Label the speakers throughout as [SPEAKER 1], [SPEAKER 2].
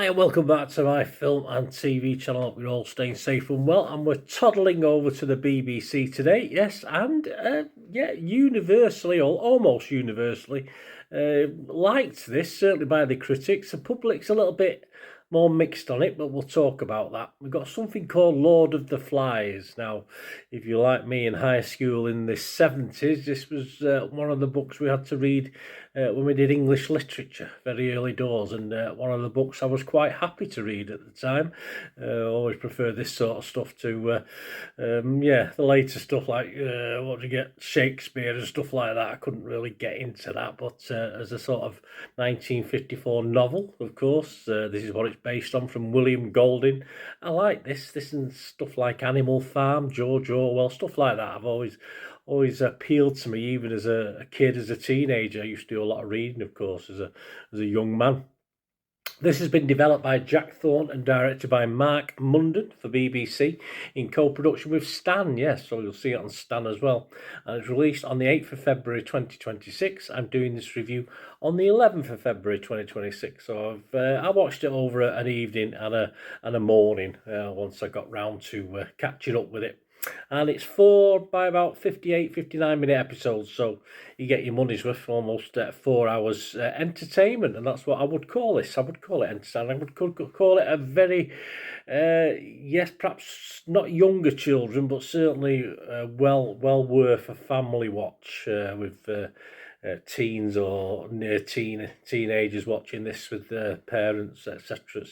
[SPEAKER 1] Hi and welcome back to my film and TV channel. Hope you're all staying safe and well. And we're toddling over to the BBC today, yes, and universally or almost universally liked this, certainly by the critics. The public's a little bit more mixed on it, but we'll talk about that. We've got something called Lord of the Flies. Now, if you're like me in high school in the 70s, this was one of the books we had to read when we did English literature, very early doors, and one of the books I was quite happy to read at the time. Always preferred this sort of stuff to, the later stuff like, what do you get, Shakespeare and stuff like that. I couldn't really get into that, but as a sort of 1954 novel, of course, this is what it's based on, from William Golding. I like this and stuff like Animal Farm, George Orwell, stuff like that. I've always appealed to me, even as a kid, as a teenager. I used to do a lot of reading, of course, as a young man. This has been developed by Jack Thorne and directed by Mark Munden for BBC in co-production with Stan, yes, so you'll see it on Stan as well. And it's released on the 8th of February 2026. I'm doing this review on the 11th of February 2026. So I watched it over an evening and a morning once I got round to catching up with it. And it's 4 by about 59 minute episodes, so you get your money's worth, almost 4 hours entertainment, and that's what I would call this. I would call it entertainment. I would call it a very, yes, perhaps not younger children, but certainly well worth a family watch with teens or near teenagers watching this with their parents, etc.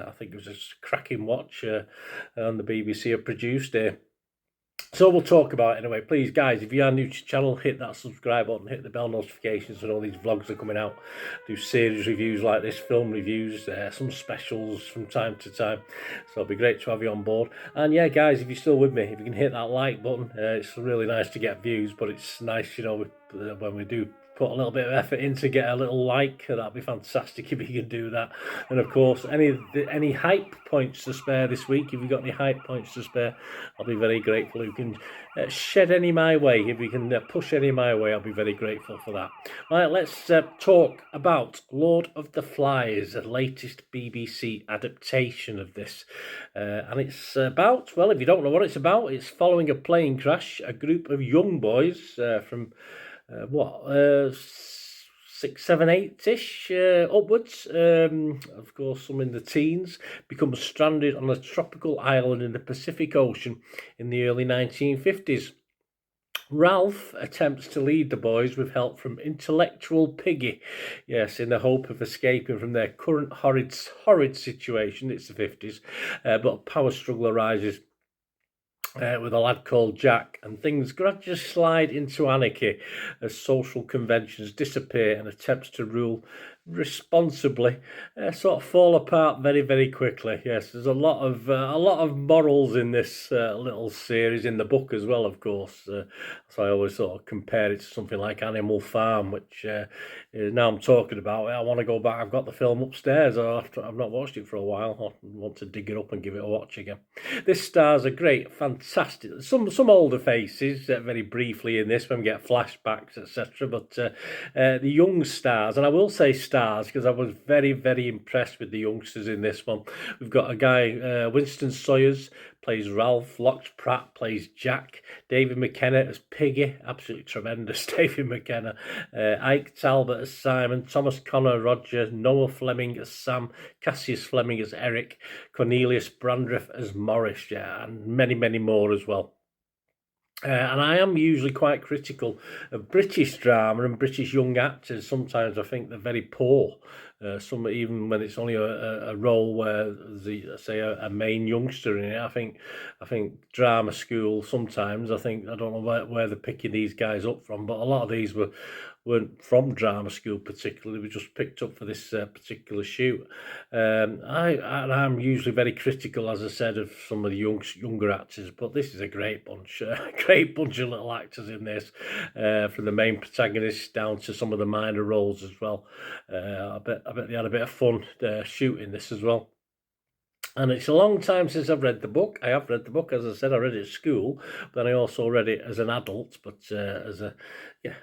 [SPEAKER 1] I think it was a cracking watch on the BBC have produced here. So we'll talk about it anyway. Please, guys, if you are new to the channel, hit that subscribe button, hit the bell notifications when all these vlogs are coming out. Do series reviews like this, film reviews, some specials from time to time. So it'll be great to have you on board. And yeah, guys, if you're still with me, if you can hit that like button, it's really nice to get views, but it's nice, you know, when we do put a little bit of effort in to get a little like. That'd be fantastic if you can do that. And of course, any hype points to spare this week, if you've got any hype points to spare, I'll be very grateful. If you can shed any my way, if you can push any my way, I'll be very grateful for that. Right, let's talk about Lord of the Flies, the latest BBC adaptation of this. And it's about, well, if you don't know what it's about, it's following a plane crash. A group of young boys from 6, 7, 8-ish upwards, of course some in the teens, become stranded on a tropical island in the Pacific Ocean in the early 1950s. Ralph attempts to lead the boys with help from intellectual Piggy, yes, in the hope of escaping from their current horrid situation. It's the 50s, but a power struggle arises with a lad called Jack, and things gradually slide into anarchy as social conventions disappear and attempts to rule responsibly sort of fall apart very, very quickly. Yes, there's a lot of morals in this little series, in the book as well, of course. So I always sort of compare it to something like Animal Farm, which now I'm talking about it, I want to go back. I've got the film upstairs. I've not watched it for a while. I want to dig it up and give it a watch again. This stars a great, fantastic, some older faces very briefly in this when we get flashbacks, etc. But the young stars, and I will say stars because I was very, very impressed with the youngsters in this one. We've got a guy, Winston Sawyers, plays Ralph. Lox Pratt plays Jack. David McKenna as Piggy, absolutely tremendous. David McKenna. Ike Talbot as Simon. Thomas Connor, Roger. Noah Fleming as Sam. Cassius Fleming as Eric. Cornelius Brandreth as Morris, yeah, and many, many more as well. And I am usually quite critical of British drama and British young actors. Sometimes I think they're very poor. Some, even when it's only a role where there's, say, a main youngster in it. I think drama school sometimes. I don't know where they're picking these guys up from, but a lot of these weren't from drama school particularly. We just picked up for this particular shoot. I'm usually very critical, as I said, of some of the younger actors, but this is a great bunch, great bunch of little actors in this, from the main protagonists down to some of the minor roles as well. I bet they had a bit of fun shooting this as well. And it's a long time since I've read the book. I have read the book, as I said, I read it at school, but I also read it as an adult, but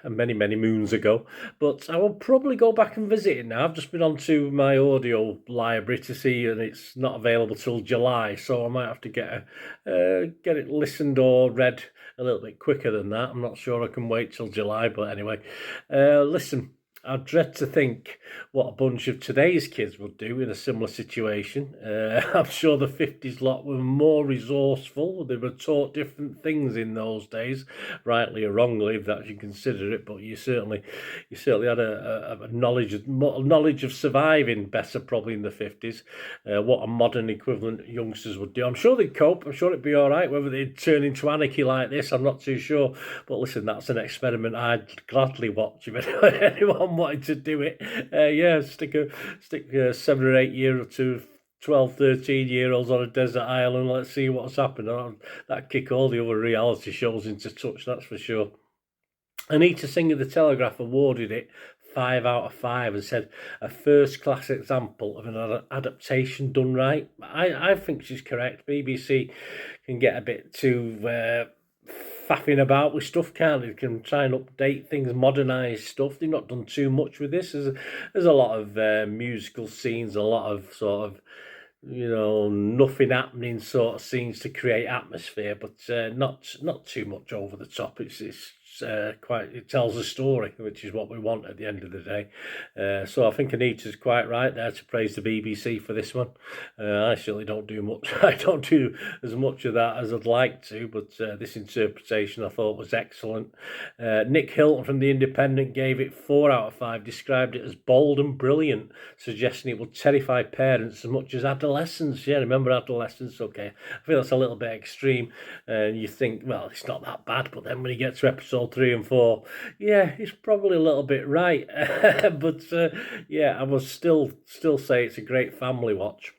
[SPEAKER 1] many, many moons ago. But I will probably go back and visit it now. I've just been onto my Audiio library to see, and it's not available till July, so I might have to get it listened or read a little bit quicker than that. I'm not sure I can wait till July, but anyway, listen. I dread to think what a bunch of today's kids would do in a similar situation. I'm sure the 50s lot were more resourceful. They were taught different things in those days, rightly or wrongly, if that you consider it. But you certainly had a knowledge of surviving better probably in the 50s. What a modern equivalent youngsters would do. I'm sure they'd cope. I'm sure it'd be all right. Whether they'd turn into anarchy like this, I'm not too sure. But listen, that's an experiment I'd gladly watch if anyone wanted to do it. Stick 7 or 8 year or two 12, 13-year-olds on a desert island. Let's see what's happened. That'd kick all the other reality shows into touch, that's for sure. Anita Singh of The Telegraph awarded it 5 out of 5 and said a first-class example of an adaptation done right. I think she's correct. BBC can get a bit too faffing about with stuff, can't they? Can try and update things, modernise stuff. They've not done too much with this. There's a lot of musical scenes, a lot of sort of nothing happening sort of scenes to create atmosphere, but not too much over the top. It's it tells a story, which is what we want at the end of the day. So I think Anita's quite right there to praise the BBC for this one. I certainly don't do much. I don't do as much of that as I'd like to, but this interpretation I thought was excellent. Nick Hilton from The Independent gave it 4 out of 5, described it as bold and brilliant, suggesting it will terrify parents as much as adolescents. Yeah, remember adolescents? Okay, I feel that's a little bit extreme. And you think, well, it's not that bad, but then when you get to episode 3 and 4, yeah, it's probably a little bit right. But I would still say it's a great family watch.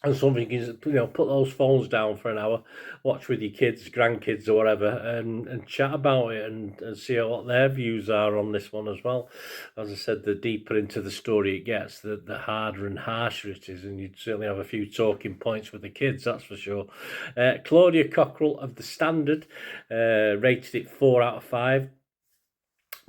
[SPEAKER 1] And something is, put those phones down for an hour, watch with your kids, grandkids, or whatever, and chat about it and see what their views are on this one as well. As I said, the deeper into the story it gets, the harder and harsher it is, and you'd certainly have a few talking points with the kids, that's for sure. Claudia Cockrell of The Standard rated it 4 out of 5.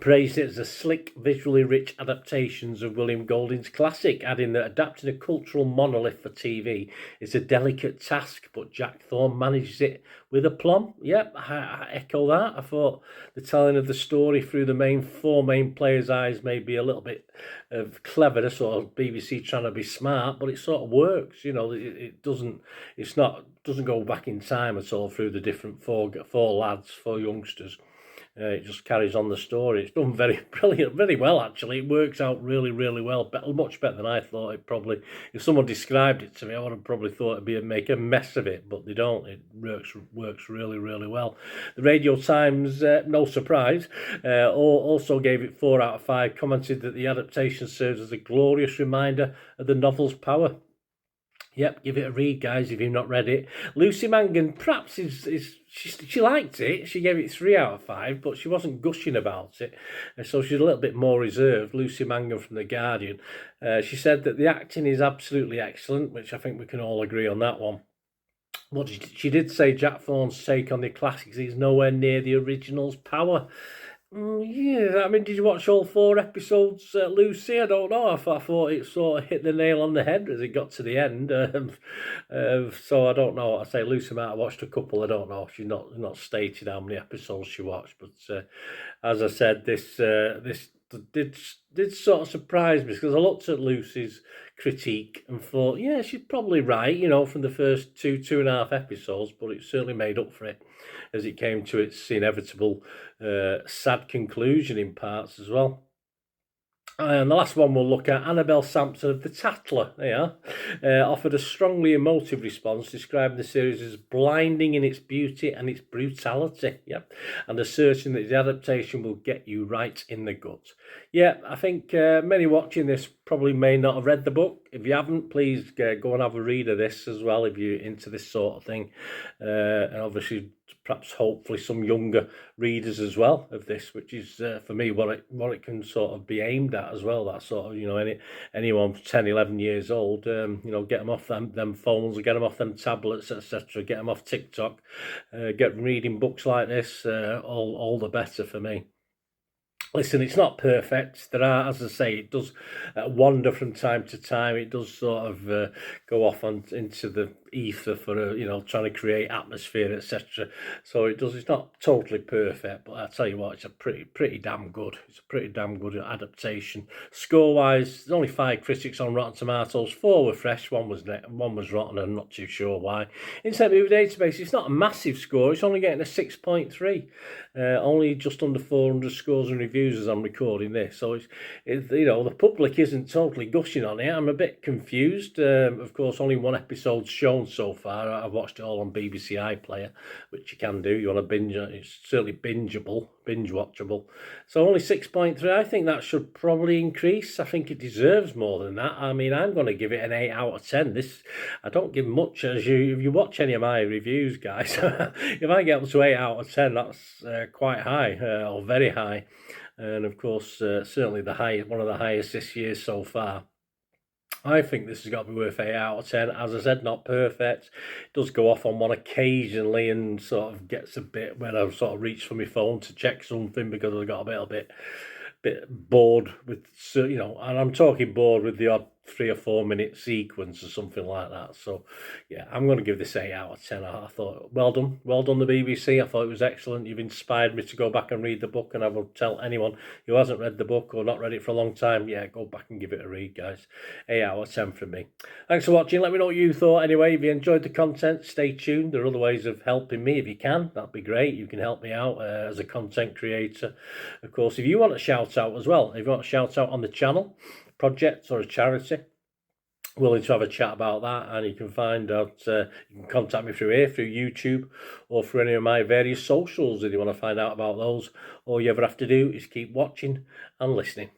[SPEAKER 1] Praised it as a slick, visually rich adaptations of William Golding's classic, adding that adapting a cultural monolith for TV is a delicate task, but Jack Thorne manages it with aplomb. Yep, I echo that. I thought the telling of the story through the four main players' eyes may be a little bit of cleverness or BBC trying to be smart, but it sort of works. It doesn't go back in time at all through the different four lads, four youngsters. It just carries on the story. It's done very well, actually. It works out really, really well. Much better than I thought it probably. If someone described it to me, I would have probably thought it'd make a mess of it, but they don't. It works really, really well. The Radio Times, no surprise, also gave it 4 out of 5, commented that the adaptation serves as a glorious reminder of the novel's power. Yep, give it a read, guys, if you've not read it. Lucy Mangan, perhaps she liked it. She gave it 3 out of 5, but she wasn't gushing about it. So she's a little bit more reserved. Lucy Mangan from The Guardian. She said that the acting is absolutely excellent, which I think we can all agree on that one. But she did say Jack Thorne's take on the classics is nowhere near the original's power. Yeah, I mean, did you watch all 4 episodes, Lucy? I don't know. I thought it sort of hit the nail on the head as it got to the end. So I don't know. I say Lucy might have watched a couple. I don't know. She's not stated how many episodes she watched. But as I said, this did sort of surprise me because I looked at Lucy's critique and thought, yeah, she's probably right, from the first 2.5 episodes, but it certainly made up for it as it came to its inevitable sad conclusion in parts as well. And the last one we'll look at, Annabelle Sampson of The Tattler, offered a strongly emotive response, describing the series as blinding in its beauty and its brutality, and asserting that the adaptation will get you right in the gut. Yeah, I think many watching this probably may not have read the book. If you haven't, please go and have a read of this as well if you're into this sort of thing. And obviously, perhaps hopefully some younger readers as well of this, which is for me what it can sort of be aimed at as well. That sort of, you know, anyone 10, 11 years old, you know, get them off them phones, get them off them tablets, etc. Get them off TikTok, get them reading books like this. All the better for me. Listen, it's not perfect. There are, as I say, it does wander from time to time. It does sort of go off into the ether for, you know, trying to create atmosphere, etc. So it does. It's not totally perfect, but I tell you what, it's a pretty damn good. It's a pretty damn good adaptation. Score-wise, there's only 5 critics on Rotten Tomatoes. 4 were fresh. One was rotten. I'm not too sure why. Internet Movie Database, it's not a massive score. It's only getting a 6.3. Only just under 400 scores and reviews as I'm recording this, so it's you know, the public isn't totally gushing on it. I'm a bit confused. Of course, only one episode's shown so far. I've watched it all on BBC iPlayer, which you can do. You want to binge it? It's certainly binge watchable. So only 6.3. I think that should probably increase. I think it deserves more than that. I mean, I'm going to give it an 8 out of 10. This, I don't give much. If you watch any of my reviews, guys, if I get up to 8 out of 10, that's quite high, or very high. And of course, certainly one of the highest this year so far. I think this has got to be worth 8 out of 10. As I said, not perfect. It does go off on one occasionally and sort of gets a bit when I sort of reach for my phone to check something because I got a little bit bored with, you know, and I'm talking bored with the odd 3 or 4 minute sequence or something like that. So yeah, I'm going to give this 8 out of 10. I thought, well done the BBC. I thought it was excellent. You've inspired me to go back and read the book, and I will tell anyone who hasn't read the book or not read it for a long time, yeah, go back and give it a read, guys. 8 out of 10 from me. Thanks for watching. Let me know what you thought anyway. If you enjoyed the content, stay tuned. There are other ways of helping me if you can. That'd be great. You can help me out as a content creator. Of course, if you want a shout out as well, if you want a shout out on the channel, project or a charity, willing to have a chat about that, and you can find out, you can contact me through YouTube, or through any of my various socials if you want to find out about those. All you ever have to do is keep watching and listening.